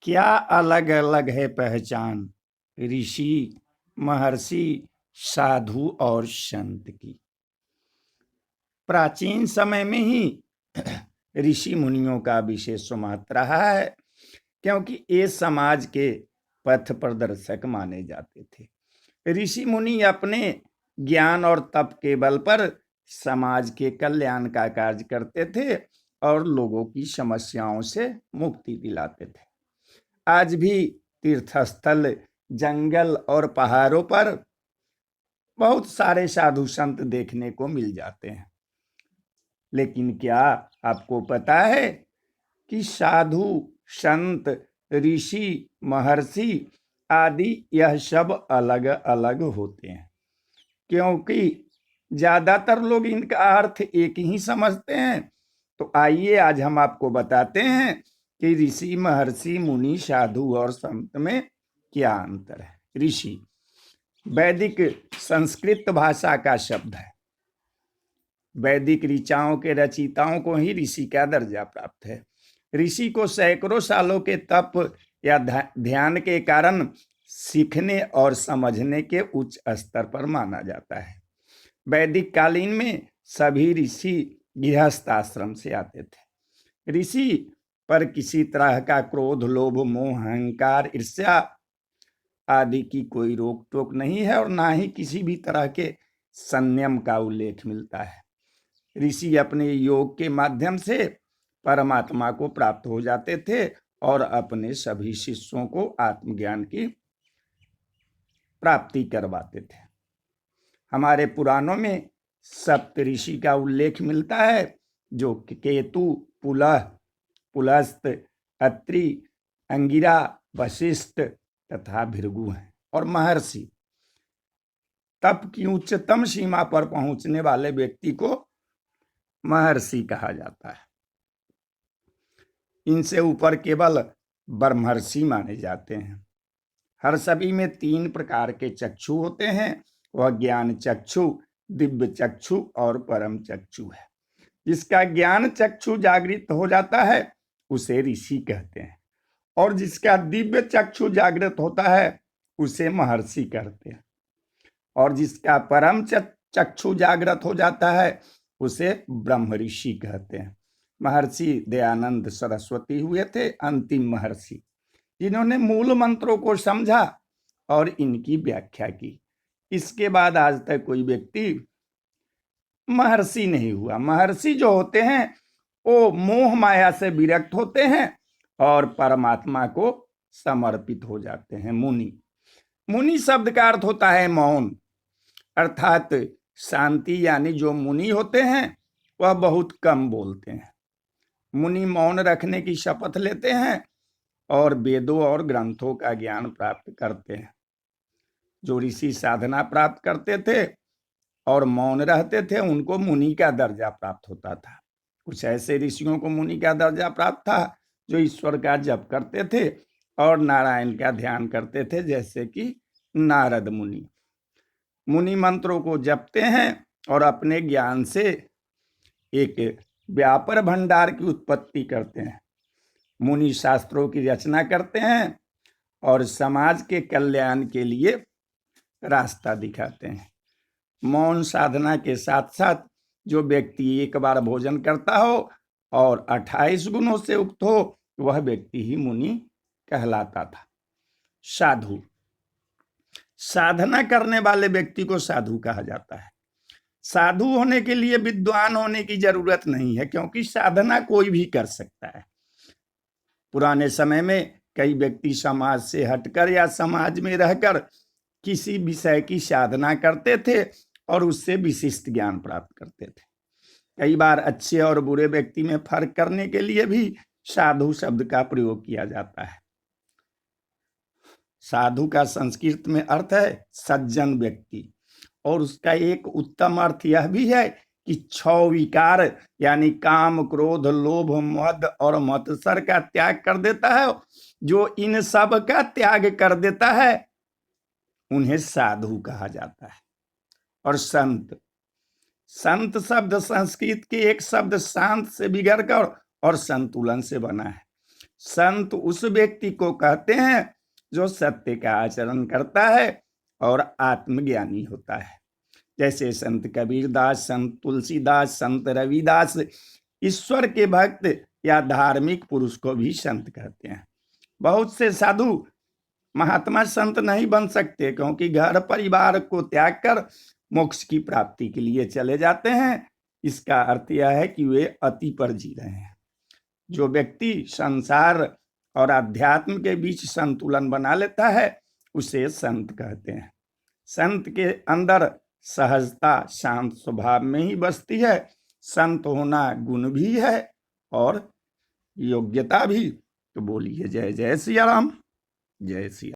क्या अलग अलग है पहचान ऋषि, महर्षि, साधु और संत की। प्राचीन समय में ही ऋषि मुनियों का विशेष महत्व रहा है, क्योंकि ये समाज के पथ प्रदर्शक माने जाते थे। ऋषि मुनि अपने ज्ञान और तप के बल पर समाज के कल्याण का कार्य करते थे और लोगों की समस्याओं से मुक्ति दिलाते थे। आज भी तीर्थस्थल, जंगल और पहाड़ों पर बहुत सारे साधु संत देखने को मिल जाते हैं। लेकिन क्या आपको पता है कि साधु, संत, ऋषि, महर्षि आदि यह सब अलग अलग होते हैं, क्योंकि ज्यादातर लोग इनका अर्थ एक ही समझते हैं। तो आइए आज हम आपको बताते हैं कि ऋषि, महर्षि, मुनि, साधु और संत में क्या अंतर है। ऋषि वैदिक संस्कृत भाषा का शब्द है। वैदिक ऋचाओं के रचयिताओं को ही ऋषि का दर्जा प्राप्त है। ऋषि को सैकड़ों सालों के तप या ध्यान के कारण सीखने और समझने के उच्च स्तर पर माना जाता है। वैदिक कालीन में सभी ऋषि गृहस्थ आश्रम से आते थे। ऋषि पर किसी तरह का क्रोध, लोभ, मोह, अहंकार, ईर्ष्या आदि की कोई रोक टोक नहीं है और ना ही किसी भी तरह के संयम का उल्लेख मिलता है। ऋषि अपने योग के माध्यम से परमात्मा को प्राप्त हो जाते थे और अपने सभी शिष्यों को आत्मज्ञान की प्राप्ति करवाते थे। हमारे पुराणों में सप्त ऋषि का उल्लेख मिलता है, जो केतु, पुलह, पुलस्त, अत्रि, अंगिरा, वशिष्ठ तथा भृगु हैं। और महर्षि तप की उच्चतम सीमा पर पहुंचने वाले व्यक्ति को महर्षि कहा जाता है। इनसे ऊपर केवल ब्रह्मर्षि माने जाते हैं। हर सभी में 3 प्रकार के चक्षु होते हैं। वह ज्ञान चक्षु, दिव्य चक्षु और परम चक्षु है। जिसका ज्ञान चक्षु जागृत हो जाता है उसे ऋषि कहते हैं, और जिसका दिव्य चक्षु जागृत होता है उसे महर्षि कहते हैं, और जिसका परम चक्षु जागृत हो जाता है उसे ब्रह्म ऋषि कहते हैं। महर्षि दयानंद सरस्वती हुए थे अंतिम महर्षि, जिन्होंने मूल मंत्रों को समझा और इनकी व्याख्या की। इसके बाद आज तक कोई व्यक्ति महर्षि नहीं हुआ। महर्षि जो होते हैं वो मोह माया से विरक्त होते हैं और परमात्मा को समर्पित हो जाते हैं। मुनि, मुनि शब्द का अर्थ होता है मौन, अर्थात शांति। यानी जो मुनि होते हैं वह बहुत कम बोलते हैं। मुनि मौन रखने की शपथ लेते हैं और वेदों और ग्रंथों का ज्ञान प्राप्त करते हैं। जो ऋषि साधना प्राप्त करते थे और मौन रहते थे उनको मुनि का दर्जा प्राप्त होता था। कुछ ऐसे ऋषियों को मुनि का दर्जा प्राप्त था जो ईश्वर का जप करते थे और नारायण का ध्यान करते थे, जैसे कि नारद मुनि। मुनि मंत्रों को जपते हैं और अपने ज्ञान से एक व्यापर भंडार की उत्पत्ति करते हैं। मुनि शास्त्रों की रचना करते हैं और समाज के कल्याण के लिए रास्ता दिखाते हैं। मौन साधना के साथ साथ जो व्यक्ति एक बार भोजन करता हो और 28 गुणों से युक्त हो वह व्यक्ति ही मुनि कहलाता था। साधु, साधना करने वाले व्यक्ति को साधु कहा जाता है। साधु होने के लिए विद्वान होने की जरूरत नहीं है, क्योंकि साधना कोई भी कर सकता है। पुराने समय में कई व्यक्ति समाज से हटकर या समाज में रहकर किसी विषय की साधना करते थे और उससे विशिष्ट ज्ञान प्राप्त करते थे। कई बार अच्छे और बुरे व्यक्ति में फर्क करने के लिए भी साधु शब्द का प्रयोग किया जाता है। साधु का संस्कृत में अर्थ है सज्जन व्यक्ति, और उसका एक उत्तम अर्थ यह भी है कि 6 विकार यानी काम, क्रोध, लोभ, मद और मत्सर का त्याग कर देता है। जो इन सब का त्याग कर देता है उन्हें साधु कहा जाता है। और संत, संत शब्द संस्कृत के एक शब्द शांत से बिगड़कर और संतुलन से बना है। संत उस व्यक्ति को कहते हैं जो सत्य का आचरण करता है और आत्मज्ञानी होता है। जैसे संत कबीरदास, संत तुलसीदास, संत रविदास ईश्वर के भक्त या धार्मिक पुरुष को भी संत कहते हैं। बहुत से साधु महात्मा संत नहीं बन सकते, क्योंकि घर परिवार को त्याग कर मोक्ष की प्राप्ति के लिए चले जाते हैं। इसका अर्थ यह है कि वे अति पर जी रहे हैं। जो व्यक्ति संसार और अध्यात्म के बीच संतुलन बना लेता है उसे संत कहते हैं। संत के अंदर सहजता, शांत स्वभाव में ही बसती है। संत होना गुण भी है और योग्यता भी। तो बोलिए जय जय सिया राम, जय सिया।